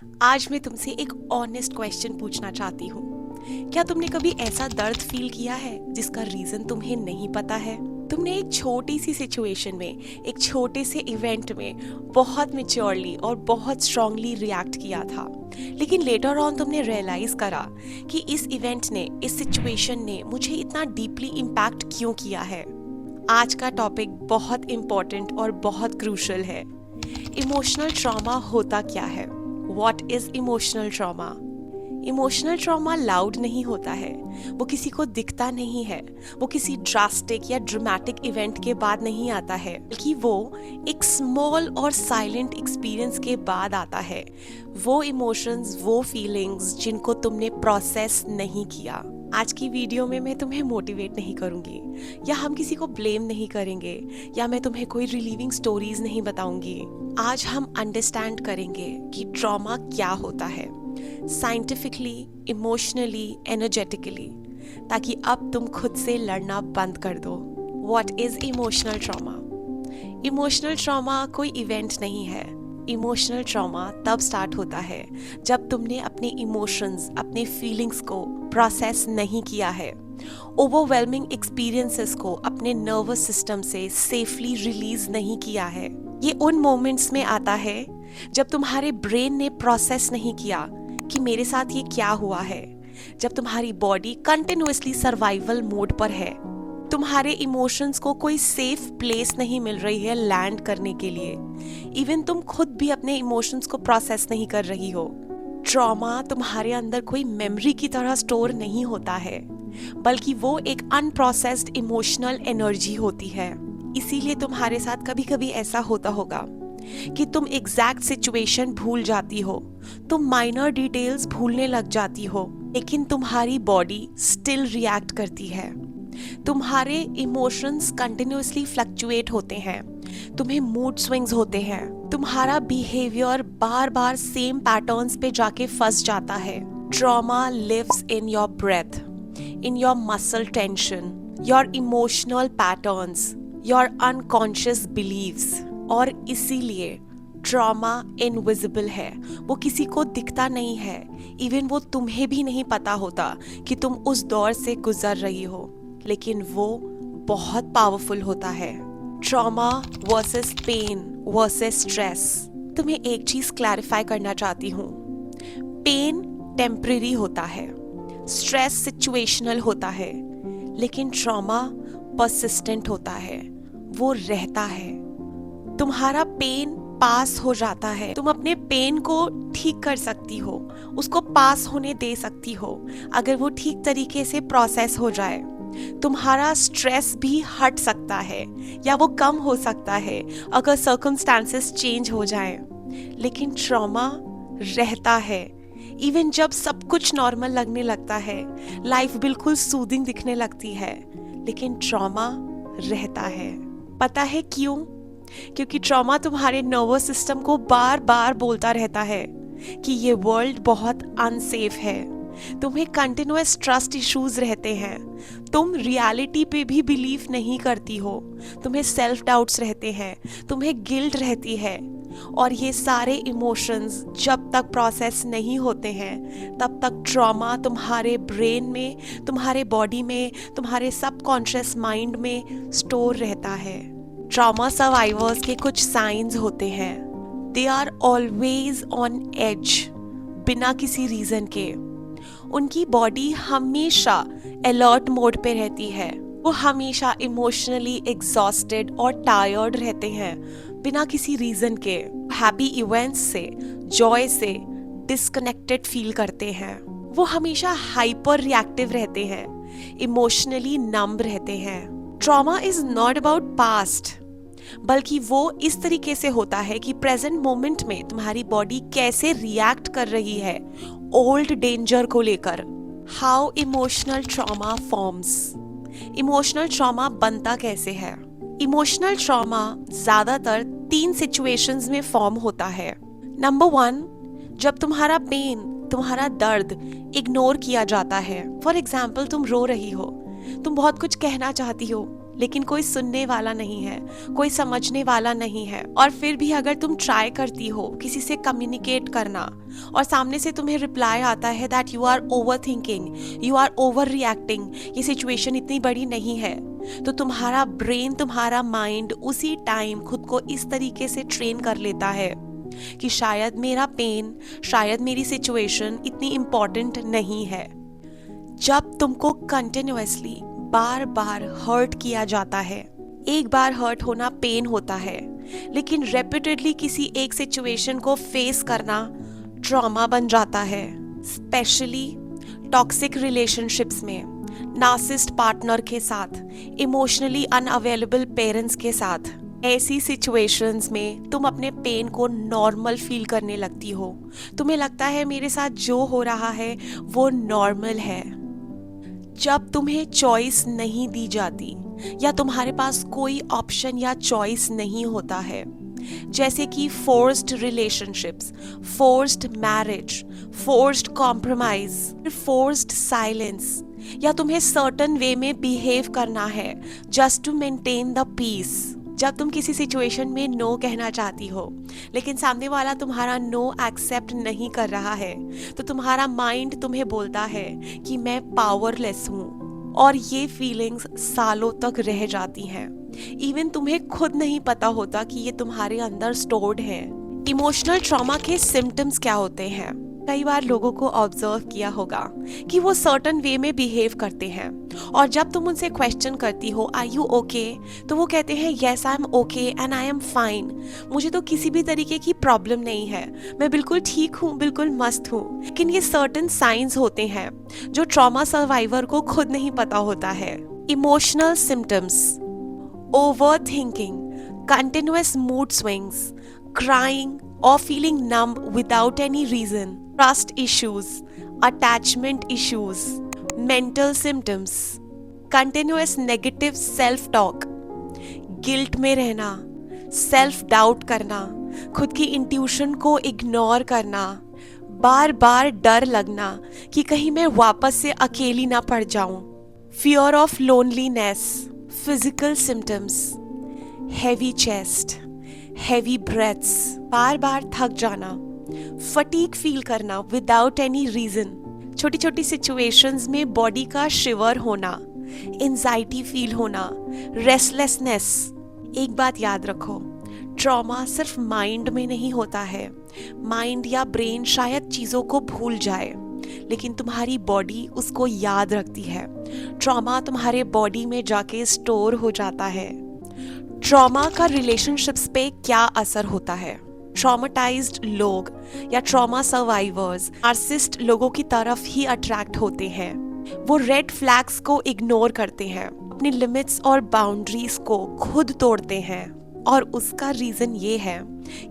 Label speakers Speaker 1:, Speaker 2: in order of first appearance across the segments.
Speaker 1: आज मैं तुमसे एक ऑनेस्ट क्वेश्चन पूछना चाहती हूँ। क्या तुमने कभी ऐसा दर्द फील किया है जिसका रीजन तुम्हें नहीं पता है? तुमने एक छोटी सी सिचुएशन में, एक छोटे से इवेंट में बहुत मैच्योरली और बहुत स्ट्रांगली रिएक्ट किया था, लेकिन लेटर ऑन तुमने रियलाइज करा कि इस इवेंट ने, इस सिचुएशन ने मुझे इतना डीपली इम्पैक्ट क्यों किया है। आज का टॉपिक बहुत इम्पोर्टेंट और बहुत क्रूशल है। इमोशनल ट्रॉमा होता क्या है? What is emotional trauma? Emotional trauma loud नहीं होता है, वो किसी को दिखता नहीं है, वो किसी ड्रास्टिक या ड्रामेटिक इवेंट के बाद नहीं आता है, बल्कि वो एक स्मॉल और साइलेंट एक्सपीरियंस के बाद आता है। वो इमोशंस, वो फीलिंग्स जिनको तुमने प्रोसेस नहीं किया। आज की वीडियो में मैं तुम्हें मोटिवेट नहीं करूंगी, या हम किसी को ब्लेम नहीं करेंगे, या मैं तुम्हें कोई रिलीविंग स्टोरीज नहीं बताऊंगी। आज हम अंडरस्टैंड करेंगे कि ट्रॉमा क्या होता है, साइंटिफिकली, इमोशनली, एनर्जेटिकली, ताकि अब तुम खुद से लड़ना बंद कर दो। What is emotional trauma? Emotional trauma कोई इवेंट नहीं है। इमोशनल ट्रॉमा तब स्टार्ट होता है जब तुमने अपने इमोशंस, अपने फीलिंग्स को प्रोसेस नहीं किया है, ओवरवेलमिंग एक्सपीरियंसेस को अपने नर्वस सिस्टम से सेफली रिलीज नहीं किया है। ये उन मोमेंट्स में आता है जब तुम्हारे ब्रेन ने प्रोसेस नहीं किया कि मेरे साथ ये क्या हुआ है, जब तुम्हारी बॉडी कंटिन्यूअसली सर्वाइवल मोड पर है, तुम्हारे इमोशंस को कोई सेफ प्लेस नहीं मिल रही है लैंड करने के लिए, इवन तुम खुद भी अपने इमोशंस को प्रोसेस नहीं कर रही हो। ट्रॉमा तुम्हारे अंदर कोई मेमोरी की तरह स्टोर नहीं होता है, बल्कि वो एक अनप्रोसेस्ड इमोशनल एनर्जी होती है। इसीलिए तुम्हारे साथ कभी कभी ऐसा होता होगा कि तुम एग्जैक्ट सिचुएशन भूल जाती हो, तुम माइनर डिटेल्स भूलने लग जाती हो, लेकिन तुम्हारी बॉडी स्टिल रिएक्ट करती है। तुम्हारे इमोशंस कंटिन्यूअसली फ्लक्चुएट होते हैं, तुम्हें मूड स्विंग्स होते हैं, तुम्हारा बिहेवियर बार बार सेम पैटर्न्स पे जाके फंस जाता है। Trauma lives in your breath, in your muscle tension, your emotional patterns, your unconscious believes. और इसीलिए ट्रॉमा इनविजिबल है, वो किसी को दिखता नहीं है, इवन वो तुम्हें भी नहीं पता होता कि तुम उस दौर से गुजर रही हो, लेकिन वो बहुत पावरफुल होता है। Trauma versus pain versus stress. तुम्हें एक चीज क्लैरिफाई करना चाहती हूँ, पेन टेम्परेरी होता है, स्ट्रेस सिचुएशनल होता है, लेकिन ट्रॉमा परसिस्टेंट होता है, वो रहता है। तुम्हारा पेन पास हो जाता है, तुम अपने पेन को ठीक कर सकती हो, उसको पास होने दे सकती हो अगर वो ठीक तरीके से प्रोसेस हो जाए। तुम्हारा स्ट्रेस भी हट सकता है या वो कम हो सकता है अगर सर्कमस्टांसेस चेंज हो जाए, लेकिन ट्रॉमा रहता है। इवन जब सब कुछ नॉर्मल लगने लगता है, लाइफ बिल्कुल सूदिंग दिखने लगती है, लेकिन ट्रॉमा रहता है। पता है क्यों? क्योंकि ट्रॉमा तुम्हारे नर्वस सिस्टम को बार बार बोलता रहता है कि ये वर्ल्ड बहुत अनसेफ है। तुम्हें कंटिन्यूअस ट्रस्ट इश्यूज रहते हैं, तुम रियलिटी पे भी बिलीव नहीं करती हो, तुम्हें सेल्फ डाउट्स रहते हैं, तुम्हें गिल्ट रहती है, और ये सारे इमोशंस जब तक प्रोसेस नहीं होते हैं तब तक ट्रॉमा तुम्हारे ब्रेन में, तुम्हारे बॉडी में, तुम्हारे सबकॉन्शियस माइंड में स्टोर रहता है। ट्रॉमा सर्वाइवर्स के कुछ साइंस होते हैं। They are always on edge, बिना किसी रीजन के। उनकी बॉडी हमेशा अलर्ट मोड पे रहती है, वो हमेशा इमोशनली एग्जॉस्टेड और टायर्ड रहते हैं बिना किसी रीजन के। हैप्पी इवेंट्स से, जॉय से डिस्कनेक्टेड फील करते हैं। वो हमेशा हाइपर रिएक्टिव रहते हैं, इमोशनली नम्ब रहते हैं। Trauma is not about past, बल्कि वो इस तरीके से होता है कि प्रेजेंट मोमेंट में तुम्हारी बॉडी कैसे रिएक्ट कर रही है ओल्ड डेंजर को लेकर। How emotional trauma forms. Emotional trauma बनता कैसे है? इमोशनल ट्रॉमा ज्यादातर 3 सिचुएशंस में फॉर्म होता है। नंबर 1, जब तुम्हारा पेन, तुम्हारा दर्द इग्नोर किया जाता है। फॉर एग्जाम्पल, तुम रो रही हो, तुम बहुत कुछ कहना चाहती हो, लेकिन कोई सुनने वाला नहीं है, कोई समझने वाला नहीं है। और फिर भी अगर तुम ट्राई करती हो किसी से कम्युनिकेट करना और सामने से तुम्हें रिप्लाई आता है that you are over thinking, you are over reacting, ये सिचुएशन इतनी बड़ी नहीं है, तो तुम्हारा ब्रेन, तुम्हारा माइंड उसी टाइम खुद को इस तरीके से ट्रेन कर लेता है कि शायद मेरा पेन, शायद मेरी सिचुएशन इतनी इम्पोर्टेंट नहीं है। जब तुमको कंटिन्यूअसली बार बार हर्ट किया जाता है, एक बार हर्ट होना पेन होता है, लेकिन रेपिटेडली किसी एक सिचुएशन को फेस करना ट्रॉमा बन जाता है। स्पेशली टॉक्सिक रिलेशनशिप्स में, नार्सिसिस्ट पार्टनर के साथ, इमोशनली अनअवेलेबल पेरेंट्स के साथ, ऐसी सिचुएशंस में तुम अपने पेन को नॉर्मल फील करने लगती हो। तुम्हें लगता है मेरे साथ जो हो रहा है वो नॉर्मल है। जब तुम्हें चॉइस नहीं दी जाती या तुम्हारे पास कोई ऑप्शन या चॉइस नहीं होता है, जैसे कि forced relationships, forced marriage, forced compromise, forced silence, या तुम्हें सर्टन वे में बिहेव करना है just to maintain the peace. जब तुम किसी सिचुएशन में नो कहना चाहती हो लेकिन सामने वाला तुम्हारा नो एक्सेप्ट नहीं कर रहा है, तो तुम्हारा माइंड तुम्हें बोलता है कि मैं पावरलेस हूँ, और ये फीलिंग्स सालों तक रह जाती हैं। इवन तुम्हें खुद नहीं पता होता कि ये तुम्हारे अंदर स्टोर्ड है। इमोशनल ट्रॉमा के सिम्टम्स क्या होते हैं? कई बार लोगों को ऑब्जर्व किया होगा कि वो सर्टन वे में बिहेव करते हैं, और जब तुम उनसे क्वेश्चन करती हो आर यू ओके, तो वो कहते हैं yes I am okay and I am fine, मुझे तो किसी भी तरीके की प्रॉब्लम नहीं है, मैं बिल्कुल ठीक हूँ, बिल्कुल मस्त हूँ। लेकिन ये सर्टन साइंस होते हैं जो ट्रॉमा सर्वाइवर को खुद नहीं पता होता है। Emotional symptoms: over thinking, continuous mood swings, crying or feeling numb without any reason, trust issues, attachment issues, mental symptoms, continuous negative self-talk, guilt में रहना, self doubt करना, खुद की intuition को ignore करना, बार बार डर लगना कि कहीं मैं वापस से अकेली ना पड़ जाऊं, fear of loneliness, physical symptoms, heavy chest, heavy breaths, बार बार थक जाना, फटीग फील करना विदाउट एनी रीजन, छोटी छोटी सिचुएशंस में बॉडी का शिवर होना, एंजाइटी फील होना, रेस्टलेसनेस। एक बात याद रखो, ट्रॉमा सिर्फ माइंड में नहीं होता है। माइंड या ब्रेन शायद चीज़ों को भूल जाए, लेकिन तुम्हारी बॉडी उसको याद रखती है। ट्रॉमा तुम्हारे बॉडी में जाके स्टोर हो जाता है। ट्रॉमा का रिलेशनशिप्स पे क्या असर होता है? ट्रॉमेटाइज्ड लोग या ट्रॉमा सर्वाइवर्स नार्सिसिस्ट लोगों की तरफ ही अट्रैक्ट होते हैं। वो रेड फ्लैग्स को इग्नोर करते हैं, अपनी लिमिट्स और बाउंड्रीज को खुद तोड़ते हैं, और उसका रीजन ये है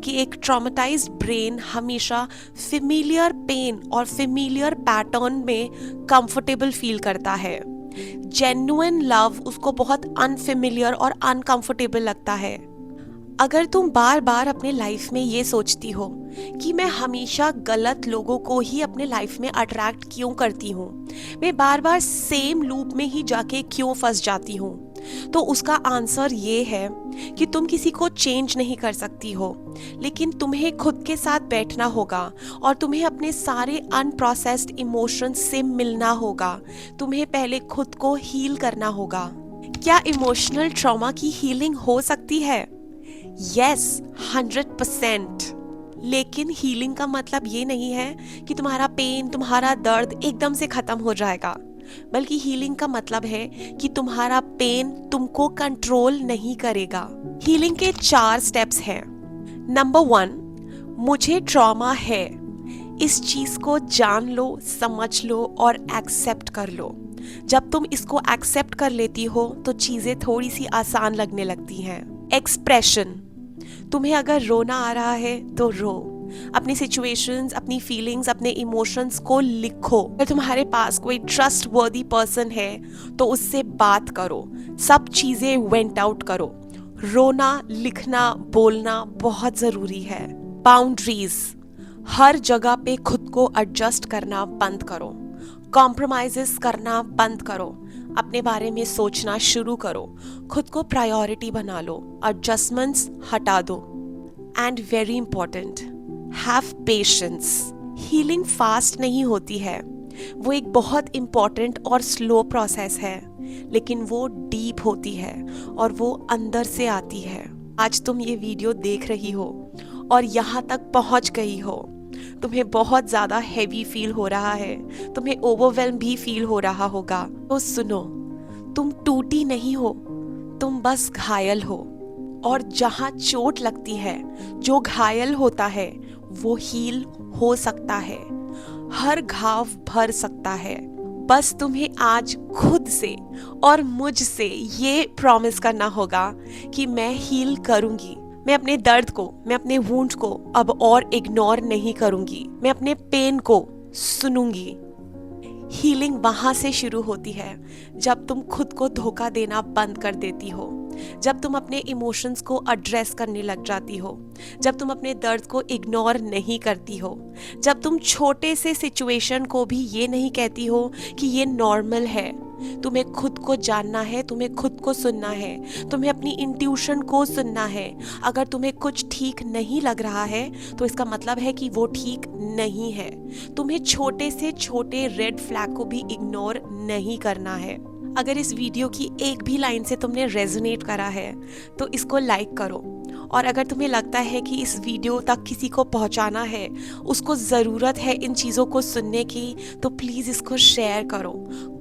Speaker 1: कि एक ट्रॉमेटाइज्ड ब्रेन हमेशा फेमिलियर पेन और फेमिलियर पैटर्न में कंफर्टेबल फील करता है। जेन्युइन लव उसको बहुत अनफेमिलियर और अनकंफर्टेबल लगता है। अगर तुम बार बार अपने लाइफ में ये सोचती हो कि मैं हमेशा गलत लोगों को ही अपने लाइफ में अट्रैक्ट क्यों करती हूँ, मैं बार बार सेम लूप में ही जाके क्यों फंस जाती हूँ, तो उसका आंसर ये है कि तुम किसी को चेंज नहीं कर सकती हो, लेकिन तुम्हें खुद के साथ बैठना होगा और तुम्हें अपने सारे अनप्रोसेस्ड इमोशंस से मिलना होगा। तुम्हें पहले खुद को हील करना होगा। क्या इमोशनल ट्रॉमा की हीलिंग हो सकती है? यस, 100%। लेकिन हीलिंग का मतलब ये नहीं है कि तुम्हारा पेन, तुम्हारा दर्द एकदम से खत्म हो जाएगा, बल्कि हीलिंग का मतलब है कि तुम्हारा पेन तुमको कंट्रोल नहीं करेगा। हीलिंग के 4 स्टेप्स हैं। नंबर 1, मुझे ट्रॉमा है, इस चीज को जान लो, समझ लो और एक्सेप्ट कर लो। जब तुम इसको एक्सेप्ट कर लेती हो तो चीजें थोड़ी सी आसान लगने लगती हैं। एक्सप्रेशन: तुम्हें अगर रोना आ रहा है तो रो, अपनी सिचुएशंस, अपनी फीलिंग्स, अपने इमोशंस को लिखो। अगर तुम्हारे पास कोई ट्रस्ट वर्दी पर्सन है तो उससे बात करो, सब चीजें वेंट आउट करो। रोना, लिखना, बोलना बहुत जरूरी है। बाउंड्रीज: हर जगह पे खुद को एडजस्ट करना बंद करो, कॉम्प्रोमाइजेस करना बंद करो, अपने बारे में सोचना शुरू करो, खुद को प्रायोरिटी बना लो, एडजस्टमेंट्स हटा दो। And very important, have patience. Healing fast नहीं होती है, वो एक बहुत इम्पॉर्टेंट और स्लो प्रोसेस है, लेकिन वो डीप होती है और वो अंदर से आती है। आज तुम ये वीडियो देख रही हो और यहाँ तक पहुँच गई हो, तुम्हें बहुत ज़्यादा हैवी फील हो रहा है, तुम्हें ओवरवेल्म भी फील हो रहा होगा, तो सुनो, तुम टूटी नहीं हो, तुम बस घायल हो। और जहाँ चोट लगती है, जो घायल होता है वो हील हो सकता है, हर घाव भर सकता है। बस तुम्हें आज खुद से और मुझसे ये प्रॉमिस करना होगा कि मैं हील करूंगी। मैं अपने दर्द को, मैं अपने वुंड को अब और इग्नोर नहीं करूंगी। मैं अपने पेन को सुनूंगी। हीलिंग वहां से शुरू होती है जब तुम खुद को धोखा देना बंद कर देती हो, जब तुम अपने इमोशंस को एड्रेस करने लग जाती हो, जब तुम अपने दर्द को इग्नोर नहीं करती हो, जब तुम छोटे से सिचुएशन को भी ये नहीं कहती हो कि ये नॉर्मल है। तुम्हें खुद को जानना है, तुम्हें खुद को सुनना है, तुम्हें अपनी इंट्यूशन को सुनना है। अगर तुम्हें कुछ ठीक नहीं लग रहा है तो इसका मतलब है कि वो ठीक नहीं है। तुम्हें छोटे से छोटे रेड फ्लैग को भी इग्नोर नहीं करना है। अगर इस वीडियो की एक भी लाइन से तुमने रेजोनेट करा है तो इसको लाइक करो, और अगर तुम्हें लगता है कि इस वीडियो तक किसी को पहुंचाना है, उसको ज़रूरत है इन चीज़ों को सुनने की, तो प्लीज़ इसको शेयर करो,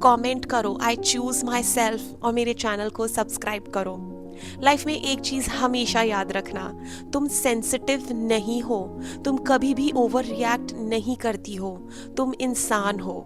Speaker 1: कमेंट करो, आई चूज़ माई सेल्फ, और मेरे चैनल को सब्सक्राइब करो। लाइफ में एक चीज़ हमेशा याद रखना, तुम सेंसिटिव नहीं हो, तुम कभी भी ओवर रिएक्ट नहीं करती हो, तुम इंसान हो।